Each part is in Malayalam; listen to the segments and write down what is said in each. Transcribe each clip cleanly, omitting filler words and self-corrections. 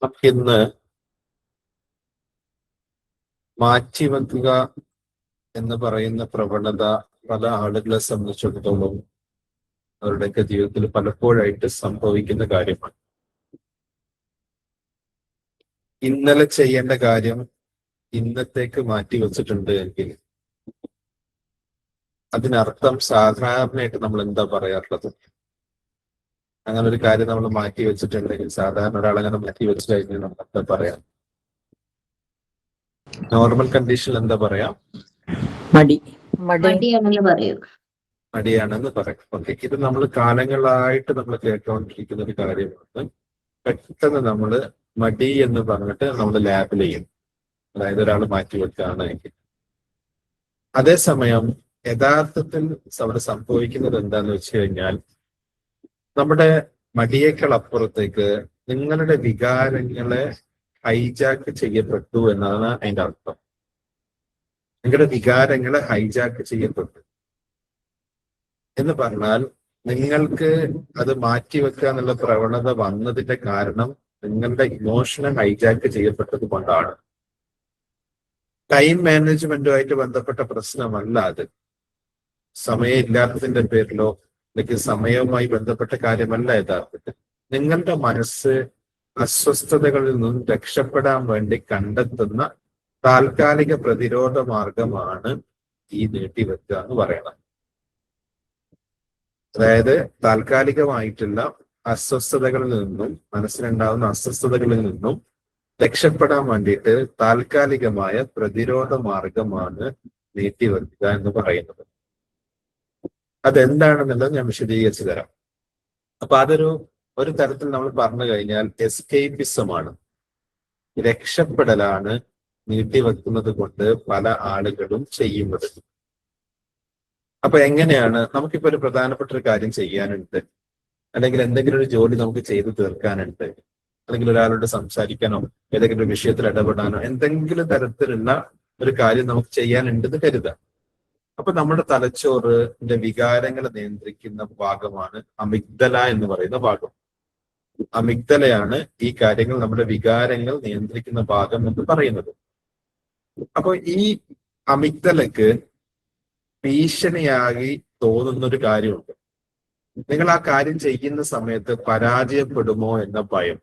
നമുക്കിന്ന് മാറ്റിവെക്കുക എന്ന് പറയുന്ന പ്രവണത പല ആളുകളെ സംബന്ധിച്ചിടത്തോളം അവരുടെയൊക്കെ ജീവിതത്തിൽ പലപ്പോഴായിട്ട് സംഭവിക്കുന്ന കാര്യമാണ്. ഇന്നലെ ചെയ്യേണ്ട കാര്യം ഇന്നത്തേക്ക് മാറ്റി വെച്ചിട്ടുണ്ട് എങ്കിൽ അതിനർത്ഥം സാധാരണയായിട്ട് നമ്മൾ എന്താ പറയാറുള്ളത്? അങ്ങനെ ഒരു കാര്യം നമ്മൾ മാറ്റി വെച്ചിട്ടുണ്ടെങ്കിൽ സാധാരണ ഒരാളങ്ങനെ മാറ്റി വെച്ച് കഴിഞ്ഞാൽ നമ്മൾ എന്താ പറയാം? നോർമൽ കണ്ടീഷനിൽ എന്താ പറയാ? മടിയാണെന്ന് പറയും. മടിയാണെന്ന് പറയും. ഓക്കെ, ഇത് നമ്മൾ കാലങ്ങളായിട്ട് നമ്മൾ കേട്ടുകൊണ്ടിരിക്കുന്ന ഒരു കാര്യമാണ്. പെട്ടെന്ന് നമ്മൾ മടി എന്ന് പറഞ്ഞിട്ട് നമ്മൾ ലാബിൽ ചെയ്യും, അതായത് ഒരാൾ മാറ്റി വെക്കുകയാണെങ്കിൽ. അതേസമയം യഥാർത്ഥത്തിൽ അവിടെ സംഭവിക്കുന്നത് എന്താന്ന് വെച്ച് കഴിഞ്ഞാൽ നമ്മുടെ മടിയേക്കാൾ അപ്പുറത്തേക്ക് നിങ്ങളുടെ വികാരങ്ങളെ ഹൈജാക്ക് ചെയ്യപ്പെട്ടു എന്നാണ് അതിന്റെ അർത്ഥം. നിങ്ങളുടെ വികാരങ്ങളെ ഹൈജാക്ക് ചെയ്യപ്പെട്ടു എന്ന് പറഞ്ഞാൽ നിങ്ങൾക്ക് അത് മാറ്റിവെക്കുക എന്നുള്ള പ്രവണത വന്നതിന്റെ കാരണം നിങ്ങളുടെ ഇമോഷനെ ഹൈജാക്ക് ചെയ്യപ്പെട്ടത് കൊണ്ടാണ്. ടൈം മാനേജ്മെന്റുമായിട്ട് ബന്ധപ്പെട്ട പ്രശ്നമല്ല അത്. സമയമില്ലാത്തതിന്റെ പേരിലോ അല്ലെങ്കിൽ സമയവുമായി ബന്ധപ്പെട്ട കാര്യമല്ല യഥാർത്ഥത്തിൽ. നിങ്ങളുടെ മനസ്സ് അസ്വസ്ഥതകളിൽ നിന്നും രക്ഷപ്പെടാൻ വേണ്ടി കണ്ടെത്തുന്ന താൽക്കാലിക പ്രതിരോധ മാർഗമാണ് ഈ നീട്ടിവെക്കുക എന്ന് പറയുന്നത്. അതായത് താൽക്കാലികമായിട്ടുള്ള അസ്വസ്ഥതകളിൽ നിന്നും, മനസ്സിലുണ്ടാകുന്ന അസ്വസ്ഥതകളിൽ നിന്നും രക്ഷപ്പെടാൻ വേണ്ടിയിട്ട് താൽക്കാലികമായ പ്രതിരോധ മാർഗമാണ് നീട്ടിവെക്കുക എന്ന് പറയുന്നത്. അതെന്താണെന്നുള്ളത് ഞാൻ വിശദീകരിച്ചു തരാം. അപ്പൊ ഒരു തരത്തിൽ നമ്മൾ പറഞ്ഞു കഴിഞ്ഞാൽ എസ്കേപ്പിസമാണ്, രക്ഷപ്പെടലാണ് നീട്ടിവെക്കുന്നത് കൊണ്ട് പല ആളുകളും ചെയ്യുന്നത്. അപ്പൊ എങ്ങനെയാണ്? നമുക്കിപ്പോ ഒരു പ്രധാനപ്പെട്ട ഒരു കാര്യം ചെയ്യാനുണ്ട്, അല്ലെങ്കിൽ എന്തെങ്കിലും ഒരു ജോലി നമുക്ക് ചെയ്തു തീർക്കാനുണ്ട്, അല്ലെങ്കിൽ ഒരാളോട് സംസാരിക്കാനോ ഏതെങ്കിലും ഒരു വിഷയത്തിൽ ഇടപെടാനോ എന്തെങ്കിലും തരത്തിലുള്ള ഒരു കാര്യം നമുക്ക് ചെയ്യാനുണ്ടെന്ന് കരുതാം. അപ്പൊ നമ്മുടെ തലച്ചോറിന്റെ വികാരങ്ങളെ നിയന്ത്രിക്കുന്ന ഭാഗമാണ് അമിഗ്ദല എന്ന് പറയുന്ന ഭാഗം. അമിഗ്ദലയാണ് ഈ കാര്യങ്ങൾ, നമ്മുടെ വികാരങ്ങൾ നിയന്ത്രിക്കുന്ന ഭാഗം എന്ന് പറയുന്നത്. അപ്പൊ ഈ അമിഗ്ദലക്ക് ഭീഷണിയായി തോന്നുന്ന ഒരു കാര്യമുണ്ട്. നിങ്ങൾ ആ കാര്യം ചെയ്യുന്ന സമയത്ത് പരാജയപ്പെടുമോ എന്ന ഭയം.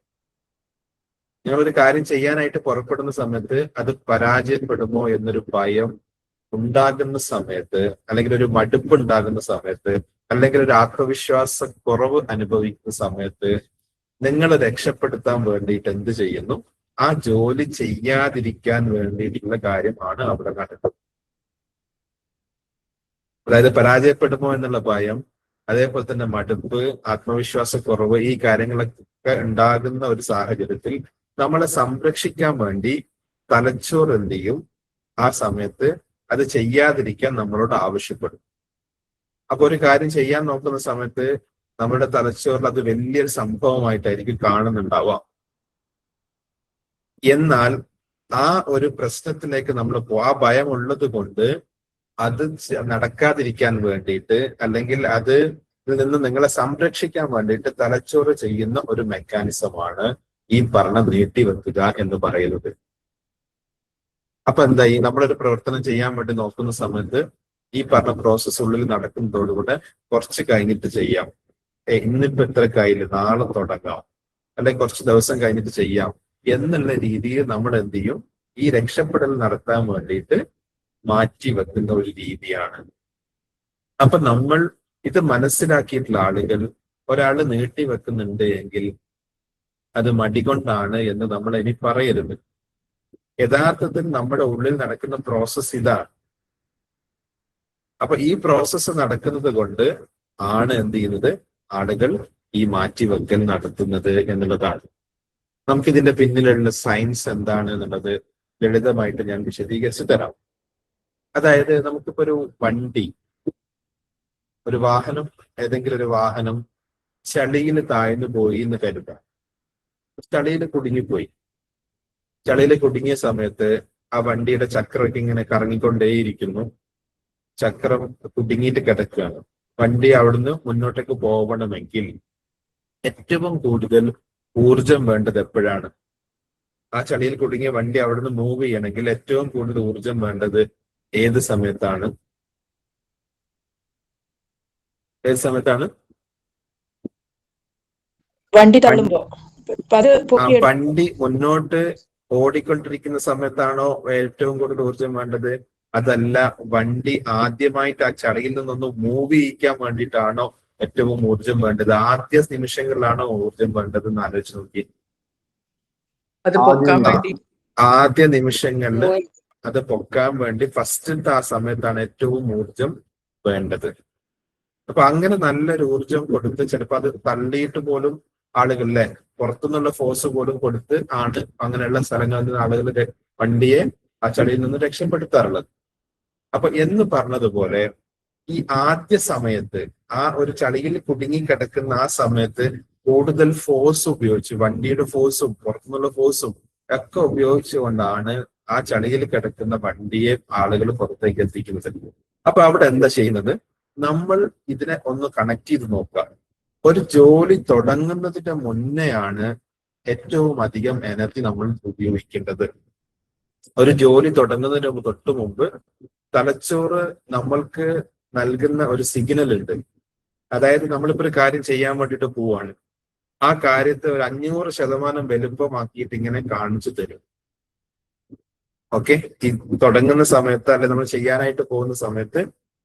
നിങ്ങളൊരു കാര്യം ചെയ്യാനായിട്ട് പുറപ്പെടുന്ന സമയത്ത് അത് പരാജയപ്പെടുമോ എന്നൊരു ഭയം ഉണ്ടാകുന്ന സമയത്ത്, അല്ലെങ്കിൽ ഒരു മടുപ്പ് ഉണ്ടാകുന്ന സമയത്ത്, അല്ലെങ്കിൽ ഒരു ആത്മവിശ്വാസ കുറവ് അനുഭവിക്കുന്ന സമയത്ത് നിങ്ങൾ രക്ഷപ്പെടുത്താൻ വേണ്ടിയിട്ട് എന്ത് ചെയ്യുന്നു? ആ ജോലി ചെയ്യാതിരിക്കാൻ വേണ്ടിയിട്ടുള്ള കാര്യമാണ് അവിടെ നടക്കുന്നത്. അതായത് പരാജയപ്പെടുമോ എന്നുള്ള ഭയം, അതേപോലെ തന്നെ മടുപ്പ്, ആത്മവിശ്വാസക്കുറവ്, ഈ കാര്യങ്ങളൊക്കെ ഉണ്ടാകുന്ന ഒരു സാഹചര്യത്തിൽ നമ്മളെ സംരക്ഷിക്കാൻ വേണ്ടി തലച്ചോർ എന്ത് ചെയ്യും? ആ സമയത്ത് അത് ചെയ്യാതിരിക്കാൻ നമ്മളോട് ആവശ്യപ്പെടും. അപ്പൊ ഒരു കാര്യം ചെയ്യാൻ നോക്കുന്ന സമയത്ത് നമ്മുടെ തലച്ചോറിൽ അത് വലിയൊരു സംഭവമായിട്ടായിരിക്കും കാണുന്നുണ്ടാവുക. എന്നാൽ ആ ഒരു പ്രശ്നത്തിലേക്ക് നമ്മൾ ആ ഭയം ഉള്ളത് കൊണ്ട് അത് നടക്കാതിരിക്കാൻ വേണ്ടിയിട്ട്, അല്ലെങ്കിൽ അതിൽ നിന്ന് നിങ്ങളെ സംരക്ഷിക്കാൻ വേണ്ടിയിട്ട് തലച്ചോറ് ചെയ്യുന്ന ഒരു മെക്കാനിസമാണ് ഈ പറഞ്ഞ നീട്ടിവെക്കുക എന്ന് പറയുന്നത്. അപ്പൊ എന്തായി? നമ്മളൊരു പ്രവർത്തനം ചെയ്യാൻ വേണ്ടി നോക്കുന്ന സമയത്ത് ഈ പറഞ്ഞ പ്രോസസ്സ് ഉള്ളിൽ നടക്കുന്നതോടുകൂടെ കുറച്ച് കഴിഞ്ഞിട്ട് ചെയ്യാം, ഇന്നിപ്പോ എത്ര കയ്യിൽ, നാളെ തുടങ്ങാം, അല്ലെങ്കിൽ കുറച്ച് ദിവസം കഴിഞ്ഞിട്ട് ചെയ്യാം എന്നുള്ള രീതിയിൽ നമ്മൾ എന്ത് ചെയ്യും? ഈ രക്ഷപ്പെടൽ നടത്താൻ വേണ്ടിയിട്ട് മാറ്റി വെക്കുന്ന ഒരു രീതിയാണ്. അപ്പൊ നമ്മൾ ഇത് മനസ്സിലാക്കിയിട്ടുള്ള ആളുകൾ, ഒരാള് നീട്ടി വെക്കുന്നുണ്ട് എങ്കിൽ അത് മടികൊണ്ടാണ് എന്ന് നമ്മൾ ഇനി പറയരുത്. യഥാർത്ഥത്തിൽ നമ്മുടെ ഉള്ളിൽ നടക്കുന്ന പ്രോസസ്സ് ഇതാണ്. അപ്പൊ ഈ പ്രോസസ്സ് നടക്കുന്നത് കൊണ്ട് ആണ് എന്ത് ചെയ്യുന്നത്? ആളുകൾ ഈ മാറ്റിവെക്കൽ നടത്തുന്നത് എന്നുള്ളതാണ്. നമുക്കിതിന്റെ പിന്നിലുള്ള സയൻസ് എന്താണ് എന്നുള്ളത് ലളിതമായിട്ട് ഞാൻ വിശദീകരിച്ചു തരാം. അതായത് നമുക്കിപ്പോ ഒരു വണ്ടി, ഒരു വാഹനം, ഏതെങ്കിലും ഒരു വാഹനം ചളിയിൽ താഴ്ന്നു പോയി എന്ന് കരുതാം. ചളിയിൽ കുടുങ്ങിപ്പോയി. ചളിയിൽ കുടുങ്ങിയ സമയത്ത് ആ വണ്ടിയുടെ ചക്രമൊക്കെ ഇങ്ങനെ കറങ്ങിക്കൊണ്ടേയിരിക്കുന്നു. ചക്രം കുടുങ്ങിയിട്ട് കിടക്കുകയാണ്. വണ്ടി അവിടുന്ന് മുന്നോട്ടേക്ക് പോകണമെങ്കിൽ ഏറ്റവും കൂടുതൽ ഊർജം വേണ്ടത് എപ്പോഴാണ്? ആ ചളിയിൽ കുടുങ്ങിയ വണ്ടി അവിടുന്ന് മൂവ് ചെയ്യണമെങ്കിൽ ഏറ്റവും കൂടുതൽ ഊർജം വേണ്ടത് ഏത് സമയത്താണ്? ഏത് സമയത്താണ്? വണ്ടി തള്ളുമ്പോ. വണ്ടി മുന്നോട്ട് ഓടിക്കൊണ്ടിരിക്കുന്ന സമയത്താണോ ഏറ്റവും കൂടുതൽ ഊർജം വേണ്ടത്? അതല്ല, വണ്ടി ആദ്യമായിട്ട് ആ ചളിയിൽ നിന്നൊന്ന് മൂവ് ചെയ്യിക്കാൻ വേണ്ടിയിട്ടാണോ ഏറ്റവും ഊർജം വേണ്ടത്? ആദ്യ നിമിഷങ്ങളിലാണോ ഊർജം വേണ്ടത് എന്ന് ആലോചിച്ച് നോക്കി. ആദ്യ നിമിഷങ്ങളിൽ അത് പൊക്കാൻ വേണ്ടി ഫസ്റ്റത്തെ ആ സമയത്താണ് ഏറ്റവും ഊർജം വേണ്ടത്. അപ്പൊ അങ്ങനെ നല്ലൊരു ഊർജം കൊടുത്ത് ചിലപ്പോ അത് തള്ളിയിട്ട് പോലും ആളുകളിലെ പുറത്തുനിന്നുള്ള ഫോഴ്സ് പോലും കൊടുത്ത് ആണ് അങ്ങനെയുള്ള സ്ഥലങ്ങളിൽ നിന്ന് ആളുകൾ വണ്ടിയെ ആ ചളിയിൽ നിന്ന് രക്ഷപ്പെടുത്താറുള്ളത്. അപ്പൊ എന്ന് പറഞ്ഞതുപോലെ ഈ ആദ്യ സമയത്ത് ആ ഒരു ചളിയിൽ കുടുങ്ങി കിടക്കുന്ന ആ സമയത്ത് കൂടുതൽ ഫോഴ്സ് ഉപയോഗിച്ച്, വണ്ടിയുടെ ഫോഴ്സും പുറത്തുനിന്നുള്ള ഫോഴ്സും ഒക്കെ ഉപയോഗിച്ചുകൊണ്ടാണ് ആ ചളിയിൽ കിടക്കുന്ന വണ്ടിയെ ആളുകൾ പുറത്തേക്ക് എത്തിക്കുന്നത്. അപ്പൊ അവിടെ എന്താ ചെയ്യുന്നത്? നമ്മൾ ഇതിനെ ഒന്ന് കണക്ട് ചെയ്ത് നോക്കുക. ഒരു ജോലി തുടങ്ങുന്നതിന് മുന്നെയാണ് ഏറ്റവും അധികം എനർജി നമ്മൾ ഉപയോഗിക്കേണ്ടത്. ഒരു ജോലി തുടങ്ങുന്നതിന് തൊട്ട് മുമ്പ് തലച്ചോറ് നമ്മൾക്ക് നൽകുന്ന ഒരു സിഗ്നൽ ഉണ്ട്. അതായത് നമ്മളിപ്പോ ഒരു കാര്യം ചെയ്യാൻ വേണ്ടിയിട്ട് പോവാണ്, ആ കാര്യത്തെ ഒരു 500% വലുപ്പമാക്കിയിട്ട് ഇങ്ങനെ കാണിച്ചു തരും. ഓക്കെ, ഈ തുടങ്ങുന്ന സമയത്ത് അല്ലെ നമ്മൾ ചെയ്യാനായിട്ട് പോകുന്ന സമയത്ത്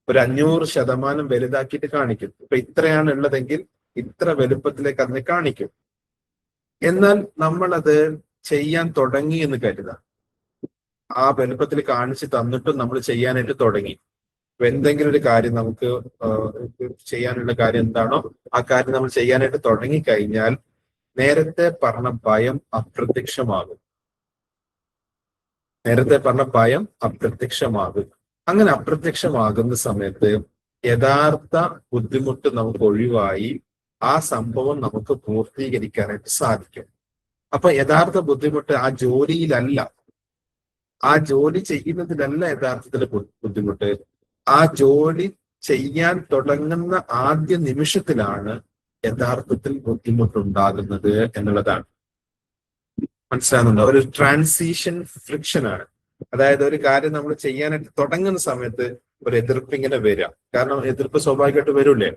ഒരു 500% വലുതാക്കിയിട്ട് കാണിക്കും. ഇപ്പൊ ഇത്രയാണ് ഉള്ളതെങ്കിൽ ഇത്ര വലുപ്പത്തിലേക്ക് അതിനെ കാണിക്കും. എന്നാൽ നമ്മളത് ചെയ്യാൻ തുടങ്ങി എന്ന് കരുതാം. ആ വലുപ്പത്തിൽ കാണിച്ച് തന്നിട്ടും നമ്മൾ ചെയ്യാനായിട്ട് തുടങ്ങി. എന്തെങ്കിലും ഒരു കാര്യം നമുക്ക് ചെയ്യാനുള്ള കാര്യം എന്താണോ ആ കാര്യം നമ്മൾ ചെയ്യാനായിട്ട് തുടങ്ങിക്കഴിഞ്ഞാൽ നേരത്തെ പറഞ്ഞ ഭയം അപ്രത്യക്ഷമാകും. അങ്ങനെ അപ്രത്യക്ഷമാകുന്ന സമയത്ത് യഥാർത്ഥ ബുദ്ധിമുട്ട് നമുക്ക് ഒഴിവായി ആ സംഭവം നമുക്ക് പൂർത്തീകരിക്കാനായിട്ട് സാധിക്കും. അപ്പൊ യഥാർത്ഥ ബുദ്ധിമുട്ട് ആ ജോലിയിലല്ല, ആ ജോലി ചെയ്യുന്നതിലല്ല യഥാർത്ഥത്തിൽ ബുദ്ധിമുട്ട്. ആ ജോലി ചെയ്യാൻ തുടങ്ങുന്ന ആദ്യ നിമിഷത്തിലാണ് യഥാർത്ഥത്തിൽ ബുദ്ധിമുട്ടുണ്ടാകുന്നത് എന്നുള്ളതാണ്. മനസ്സിലാകുന്നുണ്ടോ? ഒരു ട്രാൻസിഷൻ ഫ്രിക്ഷൻ ആണ്. അതായത് ഒരു കാര്യം നമ്മൾ ചെയ്യാനായിട്ട് തുടങ്ങുന്ന സമയത്ത് ഒരു എതിർപ്പ് ഇങ്ങനെ വരിക. കാരണം എതിർപ്പ് സ്വാഭാവികമായിട്ട് വരൂലേ?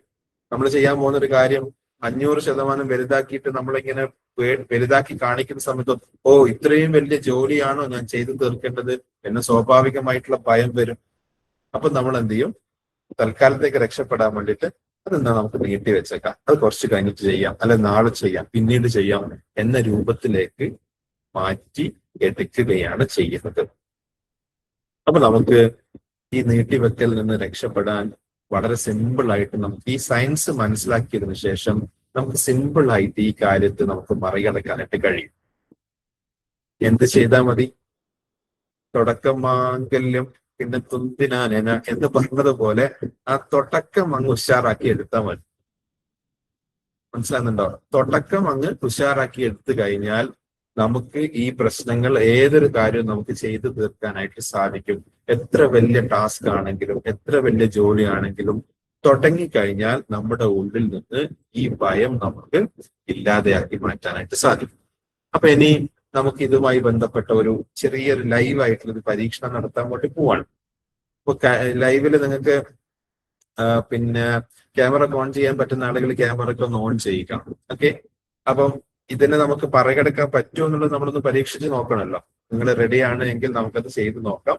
നമ്മൾ ചെയ്യാൻ പോകുന്ന ഒരു കാര്യം 500% വലുതാക്കിയിട്ട് നമ്മളിങ്ങനെ വലുതാക്കി കാണിക്കുന്ന സമയത്ത് ഓ ഇത്രയും വലിയ ജോലിയാണോ ഞാൻ ചെയ്തു തീർക്കേണ്ടത് എന്ന് സ്വാഭാവികമായിട്ടുള്ള ഭയം വരും. അപ്പൊ നമ്മൾ എന്ത് ചെയ്യും? തൽക്കാലത്തേക്ക് രക്ഷപ്പെടാൻ വേണ്ടിയിട്ട് അതെന്താ നമുക്ക് നീട്ടി വെച്ചേക്കാം, അത് കുറച്ച് കഴിഞ്ഞിട്ട് ചെയ്യാം, അല്ലെ നാളെ ചെയ്യാം, പിന്നീട് ചെയ്യാം എന്ന രൂപത്തിലേക്ക് മാറ്റി എടുക്കുകയാണ് ചെയ്യുന്നത്. അപ്പൊ നമുക്ക് ഈ നീട്ടിവെക്കൽ നിന്ന് രക്ഷപ്പെടാൻ വളരെ സിമ്പിൾ ആയിട്ട് നമുക്ക് ഈ സയൻസ് മനസ്സിലാക്കിയതിനു ശേഷം നമുക്ക് സിമ്പിൾ ആയിട്ട് ഈ കാര്യത്തെ നമുക്ക് മറികടക്കാനായിട്ട് കഴിയും. എന്ത് ചെയ്താൽ മതി? തുടക്കം മാംഗല്യം പിന്നെ തുന്തിനാനെന എന്ന് പറഞ്ഞതുപോലെ ആ തുടക്കം അങ്ങ് ഉഷാറാക്കി എടുത്താൽ മതി. മനസ്സിലാകുന്നുണ്ടോ? തുടക്കം അങ്ങ് ഉഷാറാക്കി എടുത്തു കഴിഞ്ഞാൽ നമുക്ക് ഈ പ്രശ്നങ്ങൾ ഏതൊരു കാര്യവും നമുക്ക് ചെയ്തു തീർക്കാനായിട്ട് സാധിക്കും. എത്ര വലിയ ടാസ്ക് ആണെങ്കിലും എത്ര വലിയ ജോലിയാണെങ്കിലും തുടങ്ങിക്കഴിഞ്ഞാൽ നമ്മുടെ ഉള്ളിൽ നിന്ന് ഈ ഭയം നമുക്ക് ഇല്ലാതെയാക്കി മാറ്റാനായിട്ട് സാധിക്കും. അപ്പൊ ഇനി നമുക്ക് ഇതുമായി ബന്ധപ്പെട്ട ഒരു ചെറിയൊരു ലൈവ് ആയിട്ടുള്ള ഒരു പരീക്ഷണം നടത്താൻ വേണ്ടി പോവാണ്. അപ്പൊ ലൈവില് നിങ്ങൾക്ക് പിന്നെ ക്യാമറ ഓൺ ചെയ്യാൻ പറ്റുന്ന ആളുകൾ ക്യാമറ ഒക്കെ ഒന്ന് ഓൺ ചെയ്യിക്കണം. ഓക്കെ, അപ്പം ഇതിനെ നമുക്ക് മറികടക്കാൻ പറ്റുമോ എന്നുള്ളത് നമ്മളൊന്ന് പരീക്ഷിച്ച് നോക്കണമല്ലോ. നിങ്ങൾ റെഡിയാണ് എങ്കിൽ നമുക്കത് ചെയ്ത് നോക്കാം.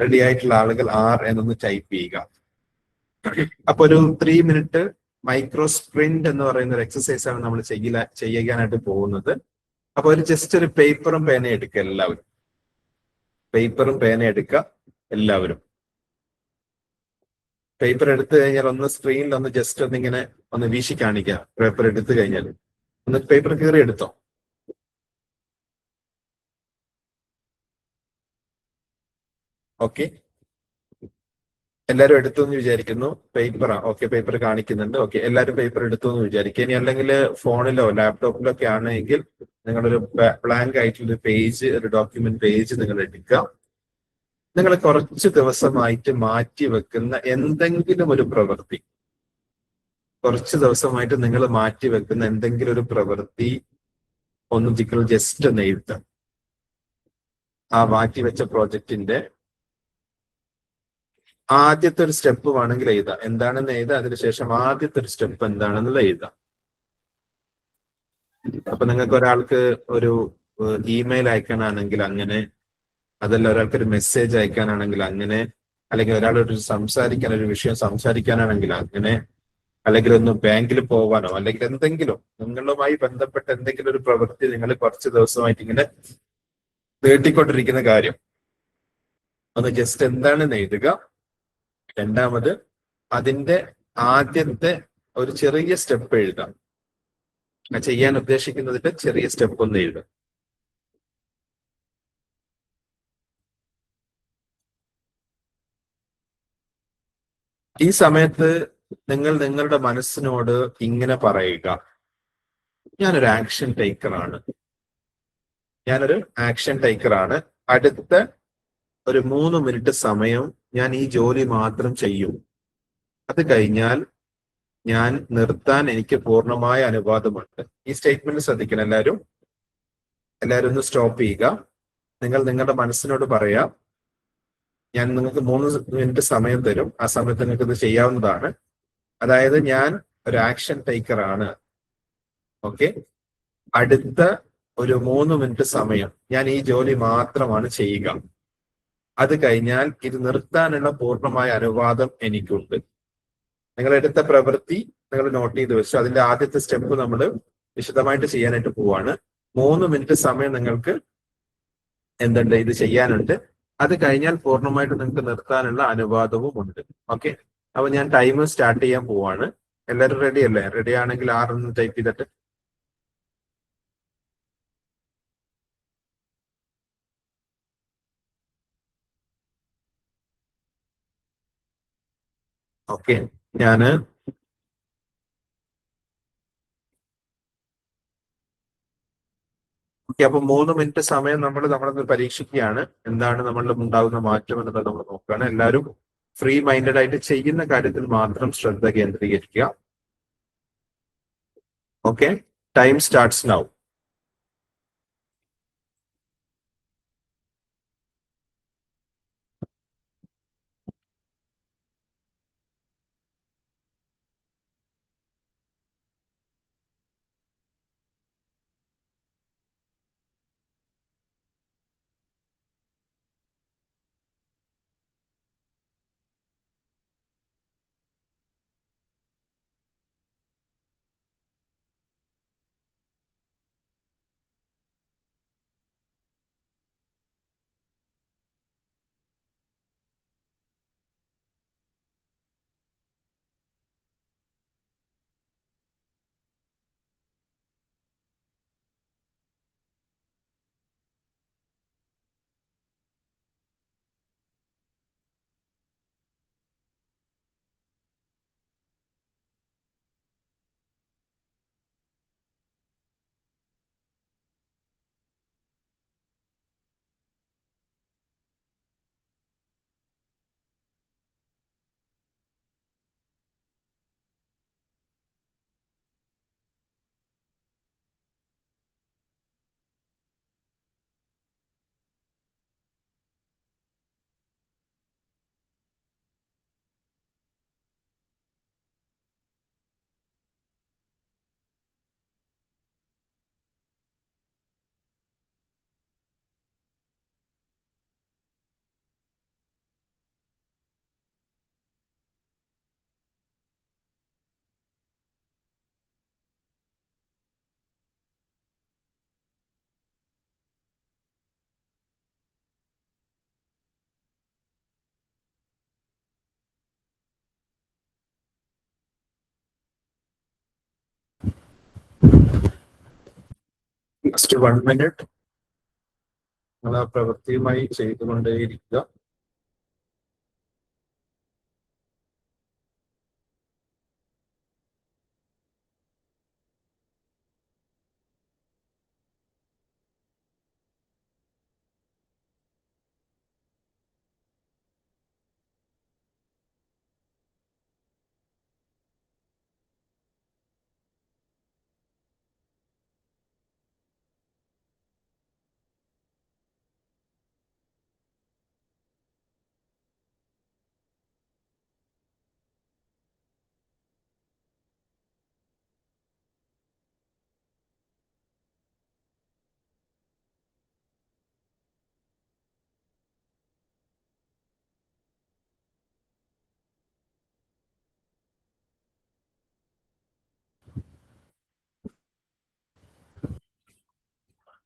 റെഡി ആയിട്ടുള്ള ആളുകൾ എന്നൊന്ന് ടൈപ്പ് ചെയ്യുക. അപ്പൊ ഒരു 3 മിനിറ്റ് മൈക്രോ സ്പ്രിന്റ് എന്ന് പറയുന്ന ഒരു എക്സസൈസ് ആണ് നമ്മൾ ചെയ്യാനായിട്ട് പോകുന്നത്. അപ്പൊ ജസ്റ്റ് ഒരു പേപ്പറും പേനയും എടുക്കുക എല്ലാവരും. പേപ്പറും പേനയും എടുക്കുക എല്ലാവരും. പേപ്പർ എടുത്തു കഴിഞ്ഞാൽ ഒന്ന് സ്ക്രീനിൽ ഒന്ന് ജസ്റ്റ് ഒന്നിങ്ങനെ ഒന്ന് വീശി കാണിക്കുക. പേപ്പർ എടുത്തു കഴിഞ്ഞാൽ ഒന്ന് പേപ്പർ കീറി എടുത്തോ. ഓക്കെ, എല്ലാവരും എടുത്തു എന്ന് വിചാരിക്കുന്നു. പേപ്പറാ? ഓക്കെ, പേപ്പർ കാണിക്കുന്നുണ്ട്. ഓക്കെ, എല്ലാവരും പേപ്പർ എടുത്തു എന്ന് വിചാരിക്കുക. ഇനി അല്ലെങ്കിൽ ഫോണിലോ ലാപ്ടോപ്പിലോ ഒക്കെ ആണെങ്കിൽ നിങ്ങളൊരു ബ്ലാങ്ക് ആയിട്ടുള്ള പേജ്, ഒരു ഡോക്യുമെന്റ് പേജ് നിങ്ങൾ എടുക്കുക. നിങ്ങൾ കുറച്ച് ദിവസമായിട്ട് മാറ്റി വെക്കുന്ന എന്തെങ്കിലും ഒരു പ്രവൃത്തി, കുറച്ച് ദിവസമായിട്ട് നിങ്ങൾ മാറ്റി വെക്കുന്ന എന്തെങ്കിലും ഒരു പ്രവൃത്തി ഒന്ന് ജസ്റ്റ് ഒന്ന് എഴുതാം. ആ മാറ്റിവെച്ച പ്രോജക്റ്റിന്റെ ആദ്യത്തെ ഒരു സ്റ്റെപ്പ് വേണമെങ്കിൽ എഴുതാം. എന്താണെന്ന് എഴുതാം. അതിനുശേഷം ആദ്യത്തെ ഒരു സ്റ്റെപ്പ് എന്താണെന്നുള്ള എഴുതാം. അപ്പൊ നിങ്ങൾക്ക് ഒരാൾക്ക് ഒരു ഇമെയിൽ അയക്കാനാണെങ്കിൽ അങ്ങനെ, അതല്ല ഒരാൾക്ക് ഒരു മെസ്സേജ് അയക്കാനാണെങ്കിൽ അങ്ങനെ, അല്ലെങ്കിൽ ഒരാളോട് സംസാരിക്കാൻ ഒരു വിഷയം സംസാരിക്കാനാണെങ്കിൽ അങ്ങനെ, അല്ലെങ്കിൽ ഒന്ന് ബാങ്കിൽ പോവാനോ, അല്ലെങ്കിൽ എന്തെങ്കിലും നിങ്ങളുമായി ബന്ധപ്പെട്ട എന്തെങ്കിലും ഒരു പ്രവൃത്തി നിങ്ങൾ കുറച്ച് ദിവസമായിട്ട് ഇങ്ങനെ നീട്ടിക്കൊണ്ടിരിക്കുന്ന കാര്യം ഒന്ന് ജസ്റ്റ് എന്താണെന്ന് എഴുതുക. രണ്ടാമത് അതിന്റെ ആദ്യത്തെ ഒരു ചെറിയ സ്റ്റെപ്പ് എഴുതാം. ചെയ്യാൻ ഉദ്ദേശിക്കുന്നതിന്റെ ചെറിയ സ്റ്റെപ്പ് ഒന്ന് എഴുതാം. ഈ സമയത്ത് നിങ്ങൾ നിങ്ങളുടെ മനസ്സിനോട് ഇങ്ങനെ പറയുക: ഞാനൊരു ആക്ഷൻ ടേക്കറാണ്. ഞാനൊരു ആക്ഷൻ ടേക്കറാണ്. അടുത്ത ഒരു 3 മിനിറ്റ് സമയം ഞാൻ ഈ ജോലി മാത്രം ചെയ്യും. അത് കഴിഞ്ഞാൽ ഞാൻ നിർത്താൻ എനിക്ക് പൂർണ്ണമായ അനുവാദമുണ്ട്. ഈ സ്റ്റേറ്റ്മെന്റ് ശ്രദ്ധിക്കണം എല്ലാവരും. എല്ലാവരും ഒന്ന് സ്റ്റോപ്പ് ചെയ്യുക. നിങ്ങൾ നിങ്ങളുടെ മനസ്സിനോട് പറയാം: ഞാൻ നിങ്ങൾക്ക് 3 മിനിറ്റ് സമയം തരും. ആ സമയത്ത് നിങ്ങൾക്ക് ഇത് ചെയ്യാവുന്നതാണ്. അതായത് ഞാൻ ഒരു ആക്ഷൻ ടേക്കറാണ്. ഓക്കെ, അടുത്ത ഒരു 3 മിനിറ്റ് സമയം ഞാൻ ഈ ജോലി മാത്രമാണ് ചെയ്യുക. അത് കഴിഞ്ഞാൽ ഇത് നിർത്താനുള്ള പൂർണ്ണമായ അനുവാദം എനിക്കുണ്ട്. നിങ്ങൾ എടുത്ത പ്രവൃത്തി നിങ്ങൾ നോട്ട് ചെയ്ത് വെച്ചു. അതിന്റെ ആദ്യത്തെ സ്റ്റെപ്പ് നമ്മൾ വിശദമായിട്ട് ചെയ്യാനായിട്ട് പോവാണ്. 3 മിനിറ്റ് സമയം നിങ്ങൾക്ക് എന്തുണ്ട്, ഇത് ചെയ്യാനുണ്ട്. അത് കഴിഞ്ഞാൽ പൂർണ്ണമായിട്ട് നിങ്ങൾക്ക് നിർത്താനുള്ള അനുവാദവും ഉണ്ട്. ഓക്കെ, അപ്പൊ ഞാൻ ടൈം സ്റ്റാർട്ട് ചെയ്യാൻ പോവാണ്. എല്ലാവരും റെഡി അല്ലേ? റെഡി ആണെങ്കിൽ ആറൊന്ന് ടൈപ്പ് ചെയ്തിട്ട്. ഓക്കെ, ഞാന് ഓക്കെ, അപ്പൊ 3 മിനിറ്റ് സമയം നമ്മളൊന്ന് പരീക്ഷിക്കുകയാണ്. എന്താണ് നമ്മളിൽ ഉണ്ടാകുന്ന മാറ്റം എന്നുള്ളത് നമ്മൾ നോക്കുകയാണ്. എല്ലാവരും ഫ്രീ മൈൻഡഡ് ആയിട്ട് ചെയ്യുന്ന കാര്യത്തിൽ മാത്രം ശ്രദ്ധ കേന്ദ്രീകരിക്കുക. Okay, time starts now. Next 1 minute നിങ്ങൾ ആ പ്രവൃത്തിയുമായി ചെയ്തുകൊണ്ടേയിരിക്കുക.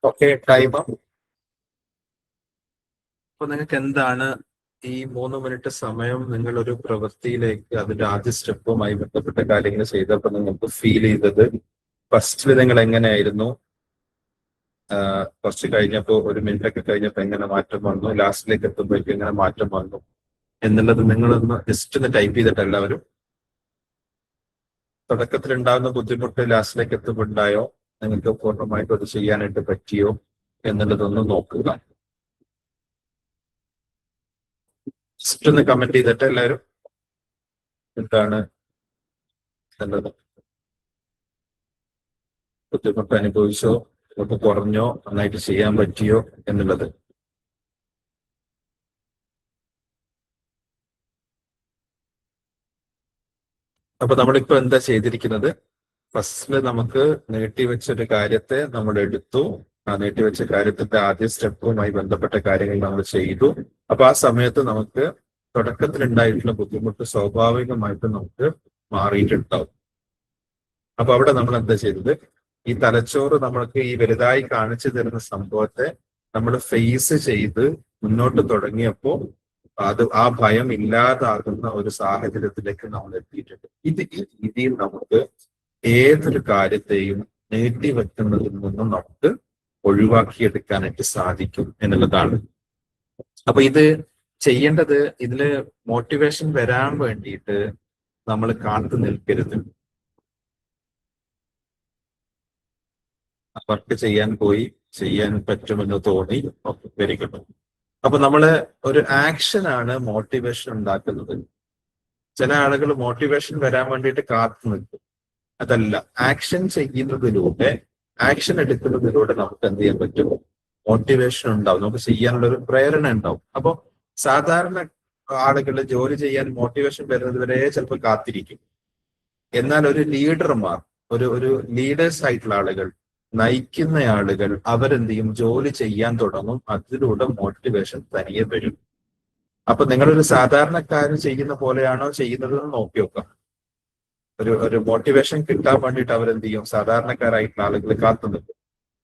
Okay, time. അപ്പൊ നിങ്ങൾക്ക് എന്താണ് ഈ 3 മിനിറ്റ് സമയം നിങ്ങൾ ഒരു പ്രവൃത്തിയിലേക്ക് അതിന്റെ ആദ്യ സ്റ്റെപ്പുമായി ബന്ധപ്പെട്ട കാര്യങ്ങൾ ചെയ്തപ്പോൾ നിങ്ങൾക്ക് ഫീൽ ചെയ്തത്? ഫസ്റ്റിൽ നിങ്ങൾ എങ്ങനെയായിരുന്നു? കുറച്ച് കഴിഞ്ഞപ്പോൾ 1 മിനിറ്റ് ഒക്കെ കഴിഞ്ഞപ്പോൾ എങ്ങനെ മാറ്റം വന്നു? ലാസ്റ്റിലേക്ക് എത്തുമ്പോഴേക്കും എങ്ങനെ മാറ്റം വന്നു എന്നുള്ളത് നിങ്ങളൊന്ന് ജസ്റ്റ് ഒന്ന് ടൈപ്പ് ചെയ്തിട്ട് എല്ലാവരും. തുടക്കത്തിൽ ഉണ്ടാകുന്ന ബുദ്ധിമുട്ട് ലാസ്റ്റിലേക്ക് എത്തുമ്പോൾ ഉണ്ടായോ? നിങ്ങൾക്ക് പൂർണ്ണമായിട്ട് അത് ചെയ്യാനായിട്ട് പറ്റിയോ എന്നുള്ളതൊന്ന് നോക്കുക. ജസ്റ്റ് ഒന്ന് കമന്റ് ചെയ്തിട്ട് എല്ലാവരും എന്താണ് എന്നുള്ളത്. ബുദ്ധിമുട്ട് അനുഭവിച്ചോ, ബുദ്ധിമുട്ട് കുറഞ്ഞോ, നന്നായിട്ട് ചെയ്യാൻ പറ്റിയോ എന്നുള്ളത്. അപ്പൊ നമ്മളിപ്പോ എന്താ ചെയ്തിരിക്കുന്നത്? ഫസ്റ്റില് നമുക്ക് നീട്ടിവെച്ചൊരു കാര്യത്തെ നമ്മൾ എടുത്തു. ആ നീട്ടിവെച്ച കാര്യത്തിന്റെ ആദ്യ സ്റ്റെപ്പുമായി ബന്ധപ്പെട്ട കാര്യങ്ങൾ നമ്മൾ ചെയ്തു. അപ്പൊ ആ സമയത്ത് നമുക്ക് തുടക്കത്തിൽ ഉണ്ടായിട്ടുള്ള ബുദ്ധിമുട്ട് സ്വാഭാവികമായിട്ട് നമുക്ക് മാറിയിട്ടുണ്ടാവും. അപ്പൊ അവിടെ നമ്മൾ എന്താ ചെയ്തത്? ഈ തലച്ചോറ് നമ്മൾക്ക് ഈ വലുതായി കാണിച്ചു തരുന്ന സംഭവത്തെ നമ്മൾ ഫേസ് ചെയ്ത് മുന്നോട്ട് തുടങ്ങിയപ്പോൾ അത് ആ ഭയം ഇല്ലാതാകുന്ന ഒരു സാഹചര്യത്തിലേക്ക് നമ്മൾ എത്തിയിട്ടുണ്ട്. ഈ രീതിയിൽ നമുക്ക് ഏതൊരു കാര്യത്തെയും നീട്ടിവെക്കുന്നതിൽ നിന്നും നമുക്ക് ഒഴിവാക്കിയെടുക്കാനായിട്ട് സാധിക്കും എന്നുള്ളതാണ്. അപ്പൊ ഇത് ചെയ്യേണ്ടത്, ഇതില് മോട്ടിവേഷൻ വരാൻ വേണ്ടിയിട്ട് നമ്മൾ കാത്തു നിൽക്കരുത്. വർക്ക് ചെയ്യാൻ പോയി, ചെയ്യാൻ പറ്റുമെന്ന് തോന്നി, വെരി ഗുഡ്. അപ്പൊ നമ്മള് ഒരു ആക്ഷനാണ് മോട്ടിവേഷൻ ഉണ്ടാക്കുന്നത്. ചില ആളുകൾ മോട്ടിവേഷൻ വരാൻ വേണ്ടിയിട്ട് കാത്തു നിൽക്കും. അതല്ല, ആക്ഷൻ ചെയ്യുന്നതിലൂടെ, ആക്ഷൻ എടുക്കുന്നതിലൂടെ നമുക്ക് എന്ത് ചെയ്യാൻ പറ്റും? മോട്ടിവേഷൻ ഉണ്ടാവും, നമുക്ക് ചെയ്യാനുള്ള ഒരു പ്രേരണ ഉണ്ടാവും. അപ്പൊ സാധാരണ ആളുകൾ ജോലി ചെയ്യാൻ മോട്ടിവേഷൻ വരുന്നത് വരെ ചിലപ്പോൾ കാത്തിരിക്കും. എന്നാൽ ഒരു ലീഡർമാർ, ഒരു ലീഡേഴ്സ് ആയിട്ടുള്ള ആളുകൾ, നയിക്കുന്ന ആളുകൾ, അവരെന്ത് ചെയ്യും? ജോലി ചെയ്യാൻ തുടങ്ങും. അതിലൂടെ മോട്ടിവേഷൻ തനിയെ വരും. അപ്പൊ നിങ്ങളൊരു സാധാരണക്കാരൻ ചെയ്യുന്ന പോലെയാണോ ചെയ്യുന്നത് എന്ന് നോക്കി നോക്കാം. ഒരു മോട്ടിവേഷൻ കിട്ടാൻ വേണ്ടിയിട്ട് അവരെന്ത് ചെയ്യും? സാധാരണക്കാരായിട്ടുള്ള ആളുകൾ കാത്തു നിൽക്കും.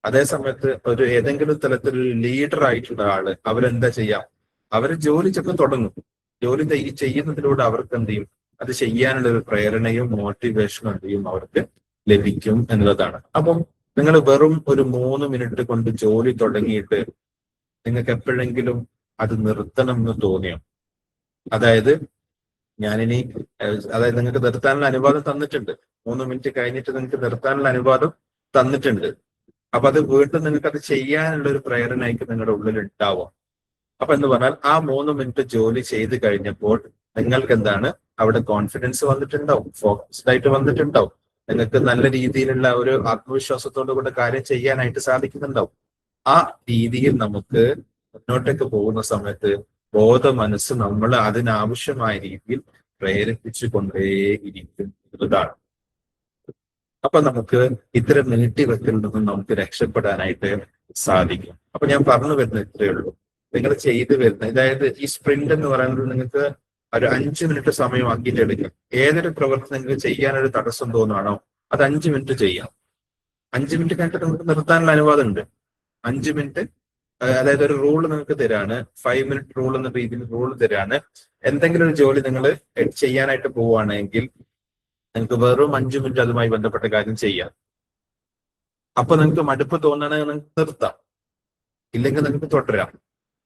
അതേ സമയത്ത് ഏതെങ്കിലും തരത്തിലൊരു ലീഡർ ആയിട്ടുള്ള ആള് അവരെന്താ ചെയ്യാം? അവര് ജോലി ചിലപ്പോൾ തുടങ്ങും. ജോലി ചെയ്യുന്നതിലൂടെ അവർക്ക് എന്ത് ചെയ്യും? അത് ചെയ്യാനുള്ള ഒരു പ്രേരണയും മോട്ടിവേഷനും എന്ത് ചെയ്യും? അവർക്ക് ലഭിക്കും എന്നുള്ളതാണ്. അപ്പം നിങ്ങൾ വെറും ഒരു 3 മിനിറ്റ് കൊണ്ട് ജോലി തുടങ്ങിയിട്ട് നിങ്ങൾക്ക് എപ്പോഴെങ്കിലും അത് നിർത്തണം എന്ന് തോന്നിയോ? അതായത് നിങ്ങൾക്ക് നിർത്താനുള്ള അനുവാദം തന്നിട്ടുണ്ട്. 3 മിനിറ്റ് കഴിഞ്ഞിട്ട് നിങ്ങൾക്ക് നിർത്താനുള്ള അനുവാദം തന്നിട്ടുണ്ട്. അപ്പൊ അത് വീണ്ടും നിങ്ങൾക്ക് അത് ചെയ്യാനുള്ള ഒരു പ്രേരണയ്ക്ക് നിങ്ങളുടെ ഉള്ളിൽ ഉണ്ടാവാം. അപ്പൊ എന്ന് പറഞ്ഞാൽ ആ 3 മിനിറ്റ് ജോലി ചെയ്ത് കഴിഞ്ഞപ്പോൾ നിങ്ങൾക്ക് എന്താണ്? അവിടെ കോൺഫിഡൻസ് വന്നിട്ടുണ്ടാവും, ഫോക്കസ്ഡ് ആയിട്ട് വന്നിട്ടുണ്ടാവും. നിങ്ങൾക്ക് നല്ല രീതിയിലുള്ള ഒരു ആത്മവിശ്വാസത്തോടു കൂടെ കാര്യം ചെയ്യാനായിട്ട് സാധിക്കുന്നുണ്ടാവും. ആ രീതിയിൽ നമുക്ക് മുന്നോട്ടേക്ക് പോകുന്ന സമയത്ത് ബോധ മനസ്സ് നമ്മൾ അതിനാവശ്യമായ രീതിയിൽ പ്രേരിപ്പിച്ചു കൊണ്ടേയിരിക്കും എന്നതാണ്. അപ്പൊ നമുക്ക് ഇത്തരം നീട്ടിവെക്കലിൽ നിന്നും നമുക്ക് രക്ഷപ്പെടാനായിട്ട് സാധിക്കും. അപ്പൊ ഞാൻ പറഞ്ഞു വരുന്നത് ഇത്രയേ ഉള്ളൂ. നിങ്ങൾ ചെയ്തു വരുന്ന, അതായത് ഈ സ്പ്രിന്റ് എന്ന് പറയുന്നത് നിങ്ങൾക്ക് ഒരു 5 മിനിറ്റ് സമയമാക്കിയിട്ട് എടുക്കാം. ഏതൊരു പ്രവൃത്തി നിങ്ങൾക്ക് ചെയ്യാനൊരു തടസ്സം തോന്നുകയാണോ, അത് 5 മിനിറ്റ് ചെയ്യാം. 5 മിനിറ്റ് കഴിഞ്ഞിട്ട് നിങ്ങൾക്ക് നിർത്താനുള്ള അനുവാദം ഉണ്ട്. 5 മിനിറ്റ്, അതായത് ഒരു റൂൾ നിങ്ങൾക്ക് തരാണ്, 5 മിനിറ്റ് റൂൾ എന്ന രീതിയിൽ റൂൾ തരാണ്. എന്തെങ്കിലും ഒരു ജോലി നിങ്ങൾ ചെയ്യാനായിട്ട് പോവുകയാണെങ്കിൽ നിങ്ങൾക്ക് വെറും 5 മിനിറ്റ് അതുമായി ബന്ധപ്പെട്ട കാര്യം ചെയ്യാം. അപ്പൊ നിങ്ങൾക്ക് മടുപ്പ് തോന്നണമെങ്കിൽ നിങ്ങൾക്ക് നിർത്താം, ഇല്ലെങ്കിൽ നിങ്ങൾക്ക് തുടരാം.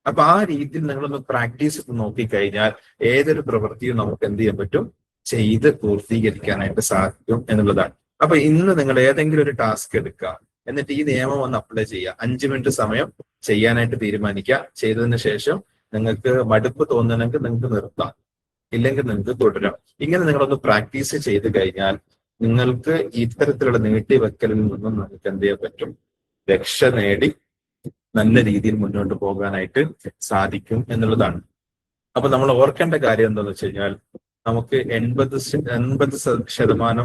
അപ്പൊ ആ രീതിയിൽ നിങ്ങളൊന്ന് പ്രാക്ടീസ് ചെയ്ത് നോക്കിക്കഴിഞ്ഞാൽ ഏതൊരു പ്രവൃത്തിയും നമുക്ക് എന്ത് ചെയ്യാൻ പറ്റും? ചെയ്ത് പൂർത്തീകരിക്കാനായിട്ട് സാധിക്കും എന്നുള്ളതാണ്. അപ്പൊ ഇന്ന് നിങ്ങൾ ഏതെങ്കിലും ഒരു ടാസ്ക് എടുക്കുക, എന്നിട്ട് ഈ നിയമം ഒന്ന് അപ്ലൈ ചെയ്യുക. 5 മിനിറ്റ് സമയം ചെയ്യാനായിട്ട് തീരുമാനിക്കുക. ചെയ്തതിന് ശേഷം നിങ്ങൾക്ക് മടുപ്പ് തോന്നണമെങ്കിൽ നിങ്ങൾക്ക് നിർത്താം, ഇല്ലെങ്കിൽ നിങ്ങൾക്ക് തുടരാം. ഇങ്ങനെ നിങ്ങളൊന്ന് പ്രാക്ടീസ് ചെയ്ത് കഴിഞ്ഞാൽ നിങ്ങൾക്ക് ഇത്തരത്തിലുള്ള നീട്ടിവെക്കലിൽ നിന്നും നിങ്ങൾക്ക് എന്ത് ചെയ്യാൻ പറ്റും? രക്ഷ നേടി നല്ല രീതിയിൽ മുന്നോട്ട് പോകാനായിട്ട് സാധിക്കും എന്നുള്ളതാണ്. അപ്പൊ നമ്മൾ ഓർക്കേണ്ട കാര്യം എന്താണെന്ന് വെച്ച് കഴിഞ്ഞാൽ, നമുക്ക് 80%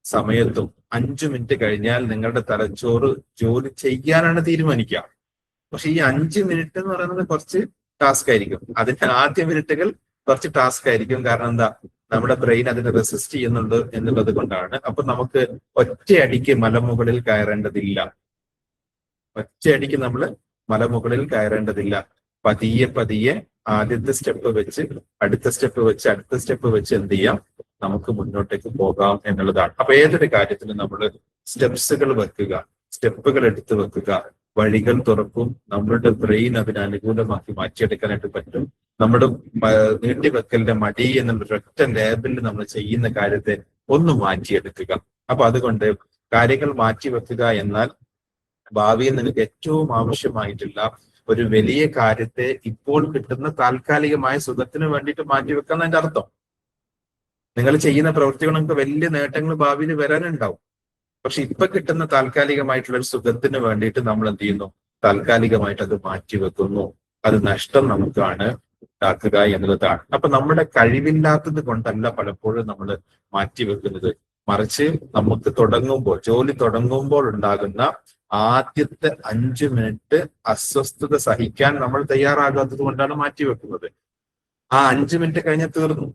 സമയത്തും 5 മിനിറ്റ് കഴിഞ്ഞാൽ നിങ്ങളുടെ തലച്ചോറ് ജോലി ചെയ്യാനാണ് തീരുമാനിക്കുക. പക്ഷെ ഈ 5 മിനിറ്റ് എന്ന് പറയുന്നത് കുറച്ച് ടാസ്ക് ആയിരിക്കും. അതിന്റെ ആദ്യ മിനിറ്റുകൾ കുറച്ച് ടാസ്ക് ആയിരിക്കും. കാരണം എന്താ? നമ്മുടെ ബ്രെയിൻ അതിനെ റെസിസ്റ്റ് ചെയ്യുന്നുണ്ട് എന്നുള്ളത് കൊണ്ടാണ്. അപ്പൊ നമുക്ക് ഒറ്റയടിക്ക് മലമുകളിൽ കയറേണ്ടതില്ല. ഒറ്റയടിക്ക് നമ്മൾ മലമുകളിൽ കയറേണ്ടതില്ല. പതിയെ പതിയെ ആദ്യത്തെ സ്റ്റെപ്പ് വെച്ച് അടുത്ത സ്റ്റെപ്പ് വെച്ച് അടുത്ത സ്റ്റെപ്പ് വെച്ച് എന്ത് ചെയ്യാം, നമുക്ക് മുന്നോട്ടേക്ക് പോകാം എന്നുള്ളതാണ്. അപ്പൊ ഏതൊരു കാര്യത്തിനും നമ്മൾ സ്റ്റെപ്സുകൾ വെക്കുക, സ്റ്റെപ്പുകൾ എടുത്തു വെക്കുക, വഴികൾ തുറക്കും. നമ്മളുടെ ബ്രെയിൻ അതിന് അനുകൂലമാക്കി മാറ്റിയെടുക്കാനായിട്ട് പറ്റും. നമ്മുടെ നീട്ടിവെക്കലിന്റെ മടി എന്നുള്ള ഒരൊറ്റ ലേബിളിൽ നമ്മൾ ചെയ്യുന്ന കാര്യത്തെ ഒന്ന് മാറ്റിയെടുക്കുക. അപ്പൊ അതുകൊണ്ട് കാര്യങ്ങൾ മാറ്റിവെക്കുക എന്നാൽ ഭാവിയിൽ നിങ്ങൾക്ക് ഏറ്റവും ആവശ്യമായിട്ടുള്ള ഒരു വലിയ കാര്യത്തെ ഇപ്പോൾ കിട്ടുന്ന താൽക്കാലികമായ സുഖത്തിന് വേണ്ടിയിട്ട് മാറ്റിവെക്കാൻ അതിന്റെ അർത്ഥം. നിങ്ങൾ ചെയ്യുന്ന പ്രവൃത്തികളൊക്കെ വലിയ നേട്ടങ്ങൾ ഭാവിയിൽ വരാനുണ്ടാവും. പക്ഷെ ഇപ്പൊ കിട്ടുന്ന താൽക്കാലികമായിട്ടുള്ള ഒരു സുഖത്തിന് വേണ്ടിയിട്ട് നമ്മൾ എന്ത് ചെയ്യുന്നു, താൽക്കാലികമായിട്ട് അത് മാറ്റിവെക്കുന്നു. അത് നഷ്ടം നമുക്കാണ് ഉണ്ടാക്കുക എന്നുള്ളതാണ്. അപ്പൊ നമ്മുടെ കഴിവില്ലാത്തത് കൊണ്ടല്ല പലപ്പോഴും നമ്മൾ മാറ്റിവെക്കുന്നത്, മറിച്ച് നമുക്ക് തുടങ്ങുമ്പോൾ, ജോലി തുടങ്ങുമ്പോൾ ഉണ്ടാകുന്ന ആദ്യത്തെ 5 മിനിറ്റ് അസ്വസ്ഥത സഹിക്കാൻ നമ്മൾ തയ്യാറാകാത്തത് കൊണ്ടാണ് മാറ്റിവെക്കുന്നത്. ആ 5 മിനിറ്റ് കഴിഞ്ഞാൽ തീർന്നു.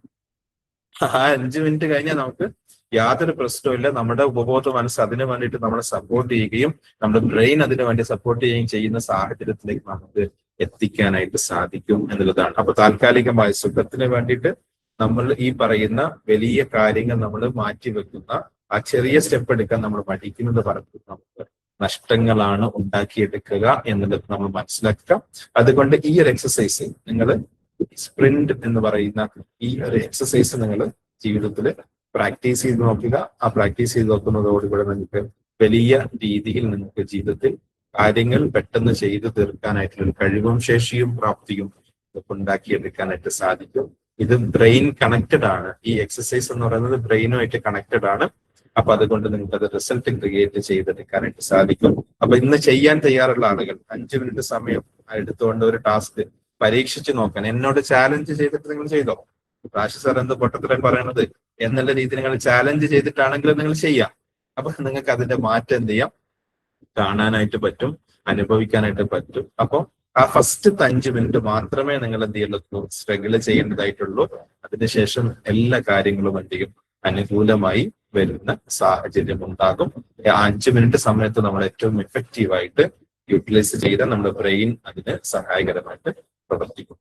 ആ 5 മിനിറ്റ് കഴിഞ്ഞാൽ നമുക്ക് യാതൊരു പ്രശ്നവുമില്ല. നമ്മുടെ ഉപബോധ മനസ്സ് അതിനു വേണ്ടിയിട്ട് നമ്മളെ സപ്പോർട്ട് ചെയ്യുകയും നമ്മുടെ ബ്രെയിൻ അതിനു വേണ്ടി സപ്പോർട്ട് ചെയ്യുകയും ചെയ്യുന്ന സാഹചര്യത്തിലേക്ക് നമുക്ക് എത്തിക്കാനായിട്ട് സാധിക്കും എന്നുള്ളതാണ്. അപ്പൊ താൽക്കാലികമായ സുഖത്തിന് വേണ്ടിയിട്ട് നമ്മൾ ഈ പറയുന്ന വലിയ കാര്യങ്ങൾ നമ്മൾ മാറ്റിവെക്കുന്ന ആ ചെറിയ സ്റ്റെപ്പ് എടുക്കാൻ നമ്മൾ മടിക്കുന്നത് പറഞ്ഞ് നമുക്ക് നഷ്ടങ്ങളാണ് ഉണ്ടാക്കിയെടുക്കുക എന്നുള്ളത് നമ്മൾ മനസ്സിലാക്കുക. അതുകൊണ്ട് ഈ ഒരു എക്സസൈസ് നിങ്ങൾ, സ്പ്രിന്റ് എന്ന് പറയുന്ന ഈ ഒരു എക്സസൈസ് നിങ്ങൾ ജീവിതത്തിൽ പ്രാക്ടീസ് ചെയ്ത് നോക്കുക. ആ പ്രാക്ടീസ് ചെയ്ത് നോക്കുന്നതോടുകൂടെ നിങ്ങൾക്ക് വലിയ രീതിയിൽ നിങ്ങൾക്ക് ജീവിതത്തിൽ കാര്യങ്ങൾ പെട്ടെന്ന് ചെയ്തു തീർക്കാനായിട്ടുള്ള കഴിവും ശേഷിയും പ്രാപ്തിയും ഉണ്ടാക്കിയെടുക്കാനായിട്ട് സാധിക്കും. ഇത് ബ്രെയിൻ കണക്റ്റഡ് ആണ്. ഈ എക്സസൈസ് എന്ന് പറയുന്നത് ബ്രെയിനുമായിട്ട് കണക്റ്റഡ് ആണ്. അപ്പൊ അതുകൊണ്ട് നിങ്ങൾക്ക് അത് റിസൾട്ട് ക്രിയേറ്റ് ചെയ്തെടുക്കാനായിട്ട് സാധിക്കും. അപ്പൊ ഇന്ന് ചെയ്യാൻ തയ്യാറുള്ള ആളുകൾ 5 മിനിറ്റ് സമയം എടുത്തുകൊണ്ട് ഒരു ടാസ്ക് പരീക്ഷിച്ച് നോക്കാൻ, എന്നോട് ചാലഞ്ച് ചെയ്തിട്ട് നിങ്ങൾ ചെയ്തോ. റാഷി സാർ എന്ത് പൊട്ടത്തിലാണ് പറയണത് എന്നുള്ള രീതിയിൽ നിങ്ങൾ ചാലഞ്ച് ചെയ്തിട്ടാണെങ്കിലും നിങ്ങൾ ചെയ്യാം. അപ്പൊ നിങ്ങൾക്ക് അതിന്റെ മാറ്റം എന്ത് ചെയ്യാം, കാണാനായിട്ട് പറ്റും, അനുഭവിക്കാനായിട്ട് പറ്റും. അപ്പൊ ആ ഫസ്റ്റ് 5 മിനിറ്റ് മാത്രമേ നിങ്ങൾ എന്ത് ചെയ്യുള്ളൂ, സ്ട്രഗിൾ ചെയ്യേണ്ടതായിട്ടുള്ളൂ. അതിനുശേഷം എല്ലാ കാര്യങ്ങളും എന്ത് ചെയ്യും, അനുകൂലമായി വരുന്ന സാഹചര്യം ഉണ്ടാകും. 5 മിനിറ്റ് സമയത്ത് നമ്മൾ ഏറ്റവും എഫക്റ്റീവായിട്ട് യൂട്ടിലൈസ് ചെയ്താൽ നമ്മുടെ ബ്രെയിൻ അതിന് സഹായകരമായിട്ട് പ്രവർത്തിക്കും.